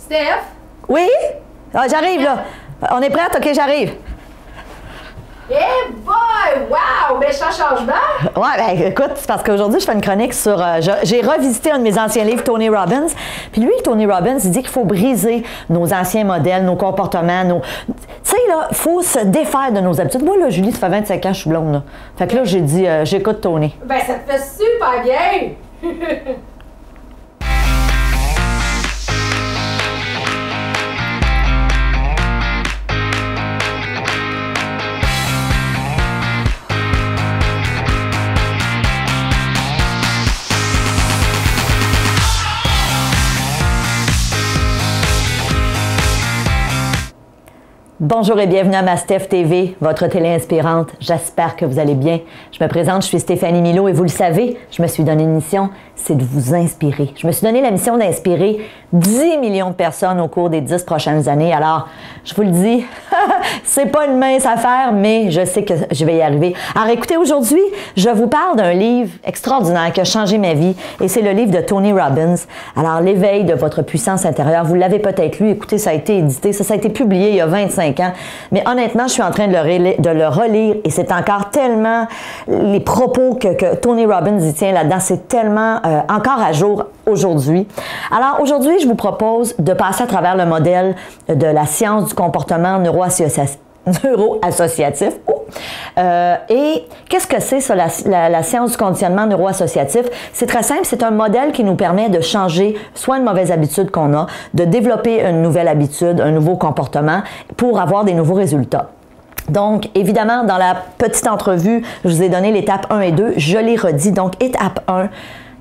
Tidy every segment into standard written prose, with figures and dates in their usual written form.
Steph? Oui? Ah, j'arrive, là. On est prête? OK, j'arrive. Hey boy! Wow! Méchant changement! Ouais, ben écoute, c'est parce qu'aujourd'hui, je fais une chronique sur... j'ai revisité un de mes anciens livres, Tony Robbins. Puis lui, Tony Robbins, il dit qu'il faut briser nos anciens modèles, nos comportements, nos... Tu sais, là, il faut se défaire de nos habitudes. Moi, là, Julie, ça fait 25 ans que je suis blonde, là. Fait que là, j'ai dit, j'écoute Tony. Ben, ça te fait super bien! Bonjour et bienvenue à Mastef TV, votre télé inspirante. J'espère que vous allez bien. Je me présente, je suis Stéphanie Milot et vous le savez, je me suis donné une mission, c'est de vous inspirer. Je me suis donné la mission d'inspirer 10 millions de personnes au cours des 10 prochaines années. Alors, je vous le dis, c'est pas une mince affaire, mais je sais que je vais y arriver. Alors écoutez, aujourd'hui, je vous parle d'un livre extraordinaire qui a changé ma vie et c'est le livre de Tony Robbins. Alors, l'éveil de votre puissance intérieure, vous l'avez peut-être lu, écoutez, ça a été édité, ça a été publié il y a 25 ans. Mais honnêtement, je suis en train de le relire et c'est encore tellement les propos que Tony Robbins y tient là-dedans, c'est tellement encore à jour aujourd'hui. Alors aujourd'hui, je vous propose de passer à travers le modèle de la science du comportement neuroassociatif. Et qu'est-ce que c'est ça, la science du conditionnement neuroassociatif? C'est très simple, c'est un modèle qui nous permet de changer soit une mauvaise habitude qu'on a, de développer une nouvelle habitude, un nouveau comportement pour avoir des nouveaux résultats. Donc, évidemment, dans la petite entrevue, je vous ai donné l'étape 1 et 2, je les redis. Donc, étape 1,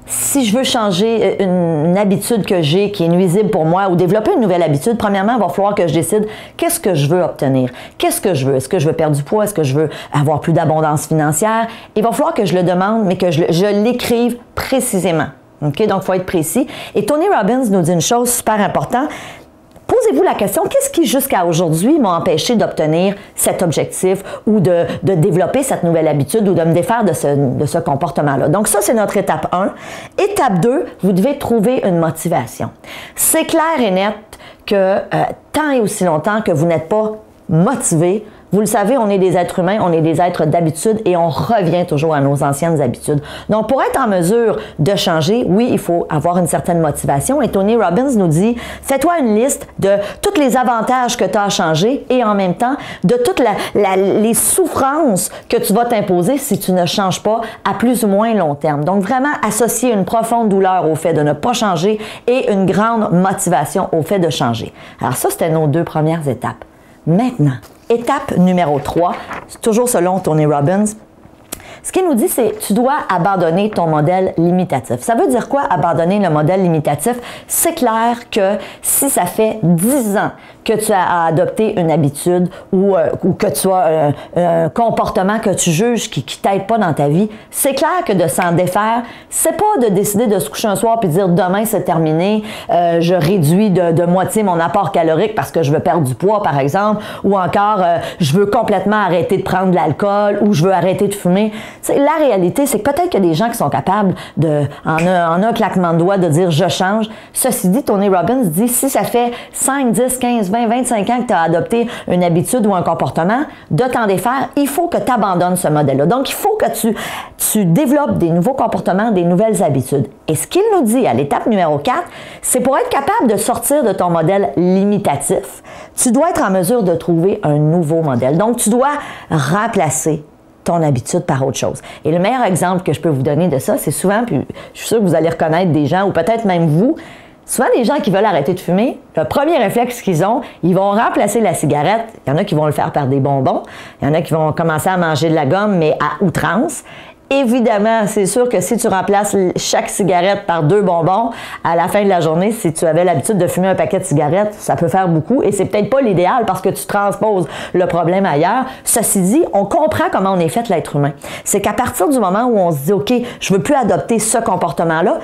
si je veux changer une habitude que j'ai qui est nuisible pour moi ou développer une nouvelle habitude, premièrement, il va falloir que je décide qu'est-ce que je veux obtenir. Qu'est-ce que je veux? Est-ce que je veux perdre du poids? Est-ce que je veux avoir plus d'abondance financière? Il va falloir que je le demande, mais que je l'écrive précisément. OK? Donc, il faut être précis. Et Tony Robbins nous dit une chose super importante. Posez-vous la question, qu'est-ce qui, jusqu'à aujourd'hui, m'a empêché d'obtenir cet objectif ou de développer cette nouvelle habitude ou de me défaire de ce comportement-là? Donc ça, c'est notre étape 1. Étape 2, vous devez trouver une motivation. C'est clair et net que tant et aussi longtemps que vous n'êtes pas motivé, vous le savez, on est des êtres humains, on est des êtres d'habitude et on revient toujours à nos anciennes habitudes. Donc, pour être en mesure de changer, oui, il faut avoir une certaine motivation. Et Tony Robbins nous dit, fais-toi une liste de tous les avantages que tu as à changer et en même temps de toutes les souffrances que tu vas t'imposer si tu ne changes pas à plus ou moins long terme. Donc, vraiment associer une profonde douleur au fait de ne pas changer et une grande motivation au fait de changer. Alors ça, c'était nos deux premières étapes. Maintenant, étape numéro 3, toujours selon Tony Robbins, ce qu'il nous dit, c'est tu dois abandonner ton modèle limitatif. Ça veut dire quoi, abandonner le modèle limitatif? C'est clair que si ça fait 10 ans que tu as adopté une habitude ou que tu as un comportement que tu juges qui ne t'aide pas dans ta vie, c'est clair que de s'en défaire, c'est pas de décider de se coucher un soir puis de dire demain c'est terminé, je réduis de moitié mon apport calorique parce que je veux perdre du poids par exemple, ou encore je veux complètement arrêter de prendre de l'alcool ou je veux arrêter de fumer. T'sais, la réalité, c'est que peut-être qu'il y a des gens qui sont capables en un claquement de doigts de dire je change. Ceci dit, Tony Robbins dit si ça fait 5, 10, 15, 20, 25 ans que tu as adopté une habitude ou un comportement, de t'en défaire, il faut que tu abandonnes ce modèle-là. Donc, il faut que tu développes des nouveaux comportements, des nouvelles habitudes. Et ce qu'il nous dit à l'étape numéro 4, c'est pour être capable de sortir de ton modèle limitatif, tu dois être en mesure de trouver un nouveau modèle. Donc, tu dois remplacer ton habitude par autre chose. Et le meilleur exemple que je peux vous donner de ça, c'est souvent, puis je suis sûre que vous allez reconnaître des gens, ou peut-être même vous, souvent les gens qui veulent arrêter de fumer, le premier réflexe qu'ils ont, ils vont remplacer la cigarette. Il y en a qui vont le faire par des bonbons, il y en a qui vont commencer à manger de la gomme, mais à outrance. Évidemment, c'est sûr que si tu remplaces chaque cigarette par 2 bonbons, à la fin de la journée, si tu avais l'habitude de fumer un paquet de cigarettes, ça peut faire beaucoup et c'est peut-être pas l'idéal parce que tu transposes le problème ailleurs. Ceci dit, on comprend comment on est fait l'être humain. C'est qu'à partir du moment où on se dit « OK, je veux plus adopter ce comportement-là »,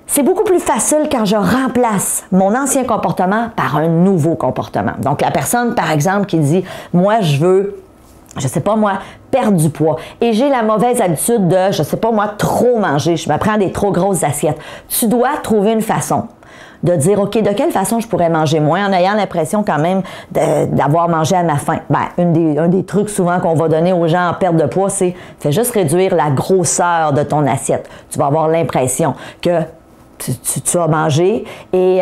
c'est beaucoup plus facile quand je remplace mon ancien comportement par un nouveau comportement. Donc, la personne, par exemple, qui dit « Moi, je veux... je sais pas moi, perdre du poids. Et j'ai la mauvaise habitude de, je sais pas moi, trop manger. Je me prends des trop grosses assiettes. » Tu dois trouver une façon de dire, OK, de quelle façon je pourrais manger moins en ayant l'impression quand même d'avoir mangé à ma faim. Ben, un des trucs souvent qu'on va donner aux gens en perte de poids, c'est fais juste réduire la grosseur de ton assiette. Tu vas avoir l'impression que tu as mangé et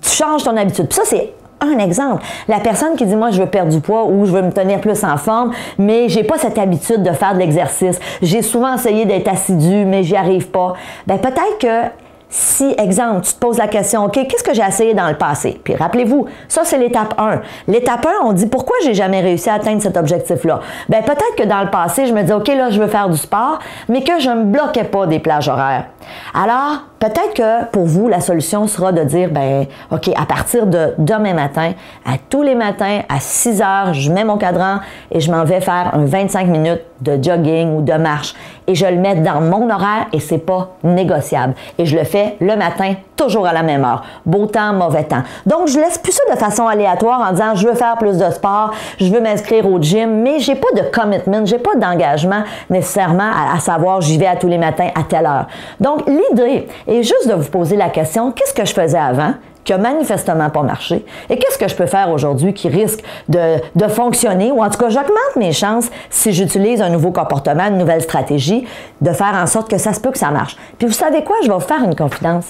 tu changes ton habitude. Puis ça, c'est un exemple. La personne qui dit, moi, je veux perdre du poids ou je veux me tenir plus en forme, mais j'ai pas cette habitude de faire de l'exercice. J'ai souvent essayé d'être assidue, mais j'y arrive pas. Ben, peut-être que si, exemple, tu te poses la question, OK, qu'est-ce que j'ai essayé dans le passé? Puis rappelez-vous, ça, c'est l'étape 1. L'étape 1, on dit, pourquoi j'ai jamais réussi à atteindre cet objectif-là? Bien, peut-être que dans le passé, je me dis, OK, là, je veux faire du sport, mais que je ne me bloquais pas des plages horaires. Alors, peut-être que pour vous, la solution sera de dire, ben, OK, à partir de demain matin, à tous les matins, à 6 heures, je mets mon cadran et je m'en vais faire un 25 minutes de jogging ou de marche. Et je le mets dans mon horaire et c'est pas négociable. Et je le fais le matin, toujours à la même heure. Beau temps, mauvais temps. Donc, je laisse plus ça de façon aléatoire en disant, je veux faire plus de sport, je veux m'inscrire au gym, mais j'ai pas de commitment, j'ai pas d'engagement nécessairement à savoir, j'y vais à tous les matins à telle heure. Donc, l'idée est juste de vous poser la question, qu'est-ce que je faisais avant qui a manifestement pas marché et qu'est-ce que je peux faire aujourd'hui qui risque de fonctionner ou en tout cas, j'augmente mes chances si j'utilise un nouveau comportement, une nouvelle stratégie, de faire en sorte que ça se peut que ça marche. Puis vous savez quoi? Je vais vous faire une confidence.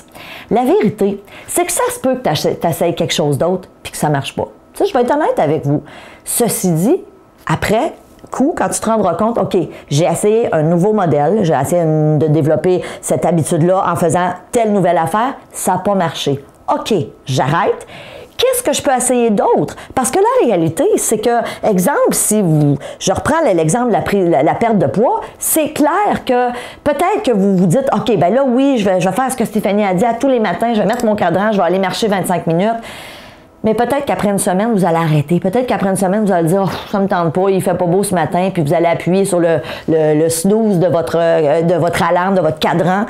La vérité, c'est que ça se peut que tu essayes quelque chose d'autre puis que ça marche pas. Tu sais, je vais être honnête avec vous. Ceci dit, après coup, quand tu te rendras compte, OK, j'ai essayé un nouveau modèle, j'ai essayé de développer cette habitude-là en faisant telle nouvelle affaire, ça n'a pas marché. OK, j'arrête. Qu'est-ce que je peux essayer d'autre? Parce que la réalité, c'est que, exemple, je reprends l'exemple de la perte de poids, c'est clair que peut-être que vous vous dites, OK, ben là, oui, je vais faire ce que Stéphanie a dit à tous les matins, je vais mettre mon cadran, je vais aller marcher 25 minutes. Mais peut-être qu'après une semaine, vous allez arrêter. Peut-être qu'après une semaine, vous allez dire, oh, ça me tente pas, il fait pas beau ce matin, puis vous allez appuyer sur le snooze de votre alarme, de votre cadran.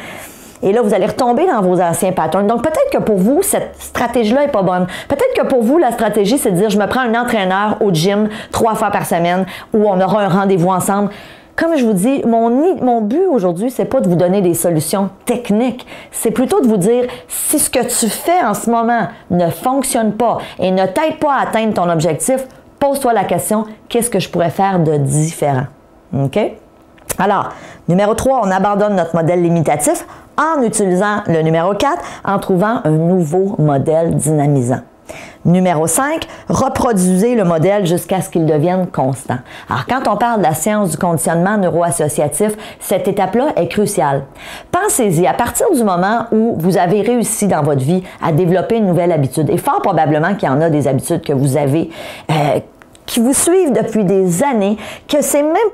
Et là, vous allez retomber dans vos anciens patterns. Donc, peut-être que pour vous, cette stratégie-là n'est pas bonne. Peut-être que pour vous, la stratégie, c'est de dire, je me prends un entraîneur au gym 3 fois par semaine où on aura un rendez-vous ensemble. Comme je vous dis, mon but aujourd'hui, c'est pas de vous donner des solutions techniques. C'est plutôt de vous dire, si ce que tu fais en ce moment ne fonctionne pas et ne t'aide pas à atteindre ton objectif, pose-toi la question, qu'est-ce que je pourrais faire de différent? OK? Alors, numéro 3, on abandonne notre modèle limitatif en utilisant le numéro 4, en trouvant un nouveau modèle dynamisant. Numéro 5, reproduisez le modèle jusqu'à ce qu'il devienne constant. Alors, quand on parle de la science du conditionnement neuroassociatif, cette étape-là est cruciale. Pensez-y, à partir du moment où vous avez réussi dans votre vie à développer une nouvelle habitude, et fort probablement qu'il y en a des habitudes que vous avez qui vous suivent depuis des années, que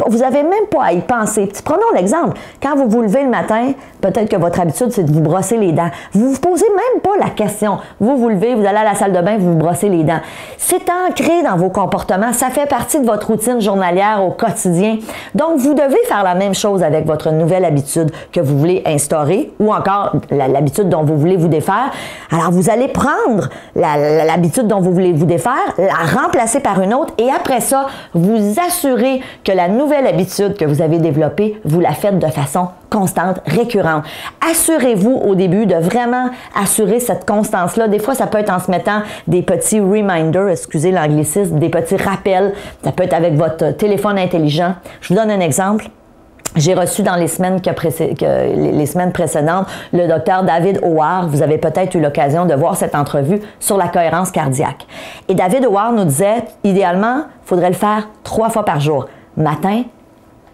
vous n'avez même pas à y penser. Puis, prenons l'exemple. Quand vous vous levez le matin, peut-être que votre habitude, c'est de vous brosser les dents. Vous ne vous posez même pas la question. Vous vous levez, vous allez à la salle de bain, vous vous brossez les dents. C'est ancré dans vos comportements. Ça fait partie de votre routine journalière au quotidien. Donc, vous devez faire la même chose avec votre nouvelle habitude que vous voulez instaurer ou encore l'habitude dont vous voulez vous défaire. Alors, vous allez prendre l'habitude dont vous voulez vous défaire, la remplacer par une autre et après ça, vous assurez que la nouvelle habitude que vous avez développée, vous la faites de façon constante, récurrente. Assurez-vous au début de vraiment assurer cette constance-là. Des fois, ça peut être en se mettant des petits reminders, excusez l'anglicisme, des petits rappels. Ça peut être avec votre téléphone intelligent. Je vous donne un exemple. J'ai reçu dans les semaines précédentes le docteur David Howard. Vous avez peut-être eu l'occasion de voir cette entrevue sur la cohérence cardiaque. Et David Howard nous disait, idéalement, il faudrait le faire 3 fois par jour. Matin,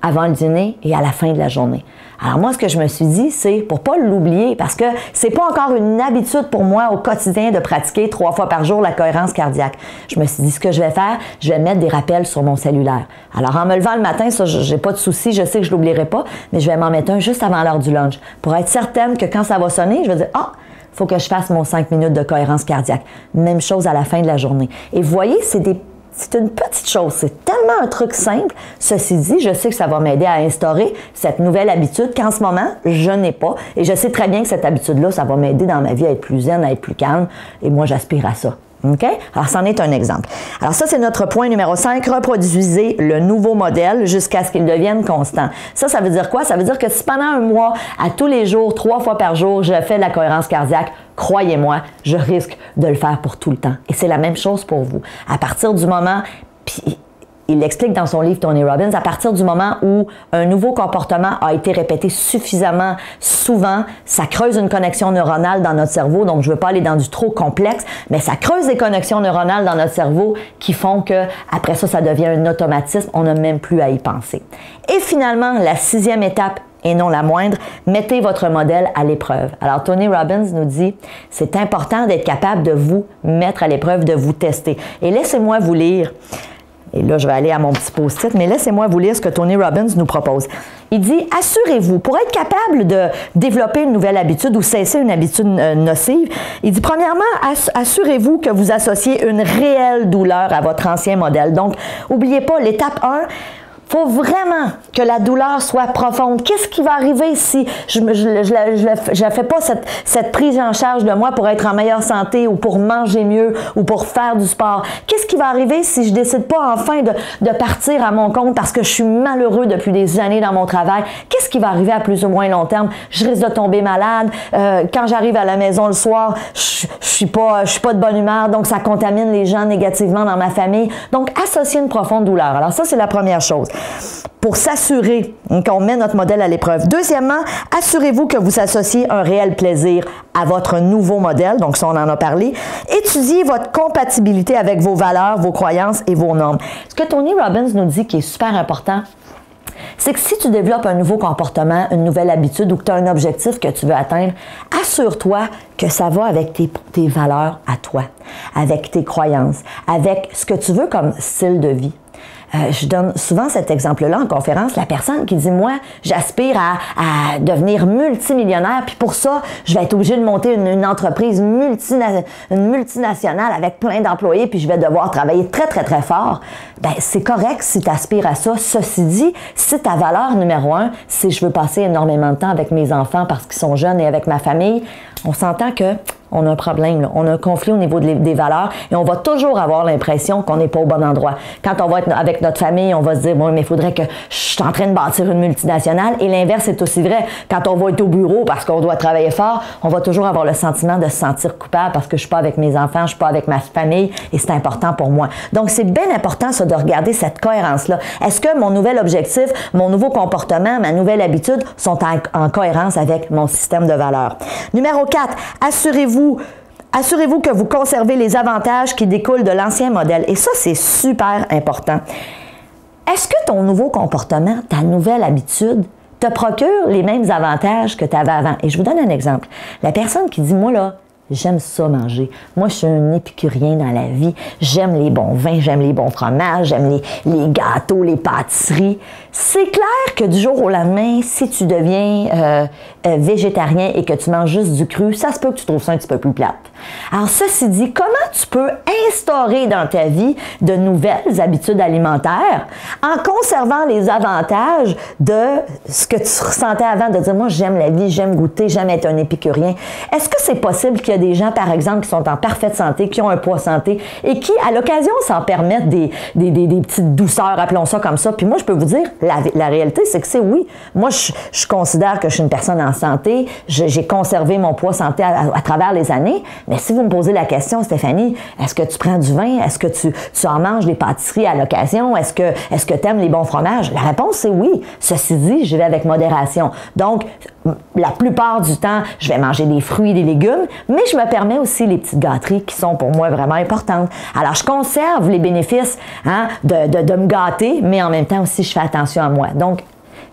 avant le dîner et à la fin de la journée. Alors moi, ce que je me suis dit, c'est pour pas l'oublier, parce que c'est pas encore une habitude pour moi au quotidien de pratiquer 3 fois par jour la cohérence cardiaque. Je me suis dit, ce que je vais faire, je vais mettre des rappels sur mon cellulaire. Alors en me levant le matin, ça, j'ai pas de souci, je sais que je l'oublierai pas, mais je vais m'en mettre un juste avant l'heure du lunch pour être certaine que quand ça va sonner, je vais dire, il faut que je fasse mon 5 minutes de cohérence cardiaque. Même chose à la fin de la journée. Et vous voyez, c'est une petite chose, c'est tellement un truc simple. Ceci dit, je sais que ça va m'aider à instaurer cette nouvelle habitude qu'en ce moment, je n'ai pas. Et je sais très bien que cette habitude-là, ça va m'aider dans ma vie à être plus zen, à être plus calme. Et moi, j'aspire à ça. OK? Alors, c'en est un exemple. Alors, ça, c'est notre point numéro 5. Reproduisez le nouveau modèle jusqu'à ce qu'il devienne constant. Ça veut dire quoi? Ça veut dire que si pendant un mois, à tous les jours, 3 fois par jour, je fais de la cohérence cardiaque, croyez-moi, je risque de le faire pour tout le temps. Et c'est la même chose pour vous. À partir du moment... Puis, il l'explique dans son livre Tony Robbins, à partir du moment où un nouveau comportement a été répété suffisamment souvent, ça creuse une connexion neuronale dans notre cerveau. Donc, je ne veux pas aller dans du trop complexe, mais ça creuse des connexions neuronales dans notre cerveau qui font que après ça devient un automatisme. On n'a même plus à y penser. Et finalement, la 6e étape, et non la moindre, mettez votre modèle à l'épreuve. Alors, Tony Robbins nous dit, c'est important d'être capable de vous mettre à l'épreuve, de vous tester. Et laissez-moi vous lire. Et là, je vais aller à mon petit post-it, mais laissez-moi vous lire ce que Tony Robbins nous propose. Il dit, assurez-vous, pour être capable de développer une nouvelle habitude ou cesser une habitude nocive, il dit, premièrement, assurez-vous que vous associez une réelle douleur à votre ancien modèle. Donc, n'oubliez pas, l'étape 1, il faut vraiment que la douleur soit profonde. Qu'est-ce qui va arriver si je ne fais pas cette prise en charge de moi pour être en meilleure santé ou pour manger mieux ou pour faire du sport? Qu'est-ce qui va arriver si je décide pas enfin de partir à mon compte parce que je suis malheureux depuis des années dans mon travail? Qu'est-ce qui va arriver à plus ou moins long terme? Je risque de tomber malade. Quand j'arrive à la maison le soir, je suis pas de bonne humeur, donc ça contamine les gens négativement dans ma famille. Donc, associer une profonde douleur. Alors ça, c'est la première chose. Pour s'assurer qu'on met notre modèle à l'épreuve. Deuxièmement, assurez-vous que vous associez un réel plaisir à votre nouveau modèle. Donc, ça, on en a parlé. Étudiez votre compatibilité avec vos valeurs, vos croyances et vos normes. Ce que Tony Robbins nous dit qui est super important, c'est que si tu développes un nouveau comportement, une nouvelle habitude ou que tu as un objectif que tu veux atteindre, assure-toi que ça va avec tes valeurs à toi, avec tes croyances, avec ce que tu veux comme style de vie. Je donne souvent cet exemple-là en conférence, la personne qui dit, moi, j'aspire à devenir multimillionnaire, puis pour ça, je vais être obligée de monter une entreprise multinationale avec plein d'employés, puis je vais devoir travailler très, très, très fort. Bien, c'est correct si tu aspires à ça. Ceci dit, si ta valeur numéro 1, c'est je veux passer énormément de temps avec mes enfants parce qu'ils sont jeunes et avec ma famille, on s'entend que on a un problème, là. On a un conflit au niveau des valeurs et on va toujours avoir l'impression qu'on n'est pas au bon endroit. Quand on va être avec notre famille, on va se dire, bon, mais il faudrait que je suis en train de bâtir une multinationale. Et l'inverse est aussi vrai. Quand on va être au bureau parce qu'on doit travailler fort, on va toujours avoir le sentiment de se sentir coupable parce que je suis pas avec mes enfants, je suis pas avec ma famille et c'est important pour moi. Donc, c'est bien important, ça, de regarder cette cohérence-là. Est-ce que mon nouvel objectif, mon nouveau comportement, ma nouvelle habitude sont en cohérence avec mon système de valeurs? Numéro 4, assurez-vous que vous conservez les avantages qui découlent de l'ancien modèle. Et ça, c'est super important. Est-ce que ton nouveau comportement, ta nouvelle habitude, te procure les mêmes avantages que tu avais avant? Et je vous donne un exemple. La personne qui dit, moi là, j'aime ça manger. Moi, je suis un épicurien dans la vie. J'aime les bons vins, j'aime les bons fromages, j'aime les gâteaux, les pâtisseries. C'est clair que du jour au lendemain, si tu deviens végétarien et que tu manges juste du cru, ça se peut que tu trouves ça un petit peu plus plate. Alors, ceci dit, comment tu peux instaurer dans ta vie de nouvelles habitudes alimentaires en conservant les avantages de ce que tu ressentais avant, de dire, moi, j'aime la vie, j'aime goûter, j'aime être un épicurien. Est-ce que c'est possible qu'il y a des gens, par exemple, qui sont en parfaite santé, qui ont un poids santé et qui, à l'occasion, s'en permettent des petites douceurs, appelons ça comme ça. Puis moi, je peux vous dire, la réalité, c'est que c'est oui. Moi, je considère que je suis une personne en santé. J'ai conservé mon poids santé à travers les années. Mais si vous me posez la question, Stéphanie, est-ce que tu prends du vin? Est-ce que tu en manges des pâtisseries à l'occasion? Est-ce que tu aimes les bons fromages? La réponse, c'est oui. Ceci dit, je vais avec modération. Donc, la plupart du temps, je vais manger des fruits et des légumes, mais je me permets aussi les petites gâteries qui sont pour moi vraiment importantes. Alors, je conserve les bénéfices de me gâter, mais en même temps aussi, je fais attention à moi. Donc,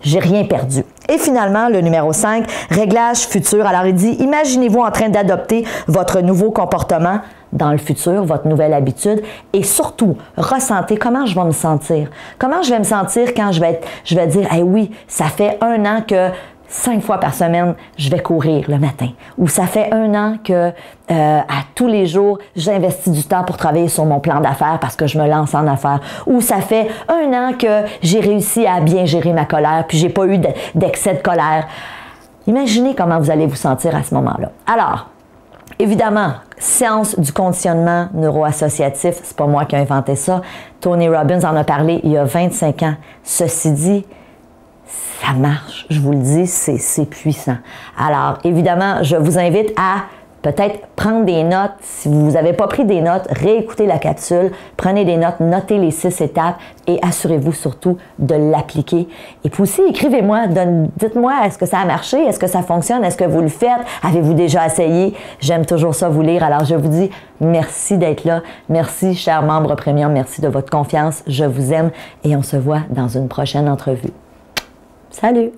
j'ai rien perdu. Et finalement, le numéro 5, réglage futur. Alors, il dit, imaginez-vous en train d'adopter votre nouveau comportement dans le futur, votre nouvelle habitude, et surtout, ressentez comment je vais me sentir. Comment je vais me sentir quand je vais dire, hey, oui, ça fait 1 an que 5 fois par semaine, je vais courir le matin. Ou ça fait 1 an que à tous les jours, j'investis du temps pour travailler sur mon plan d'affaires parce que je me lance en affaires. Ou ça fait 1 an que j'ai réussi à bien gérer ma colère puis j'ai pas eu d'excès de colère. Imaginez comment vous allez vous sentir à ce moment-là. Alors, Évidemment, science du conditionnement neuroassociatif, c'est pas moi qui ai inventé ça. Tony Robbins en a parlé il y a 25 ans. Ceci dit, ça marche, je vous le dis, c'est puissant. Alors, évidemment, je vous invite à peut-être prendre des notes. Si vous n'avez pas pris des notes, réécoutez la capsule, prenez des notes, notez les 6 étapes et assurez-vous surtout de l'appliquer. Et puis aussi, écrivez-moi, dites-moi, est-ce que ça a marché? Est-ce que ça fonctionne? Est-ce que vous le faites? Avez-vous déjà essayé? J'aime toujours ça vous lire. Alors, je vous dis merci d'être là. Merci, chers membres premium. Merci de votre confiance. Je vous aime et on se voit dans une prochaine entrevue. Salut!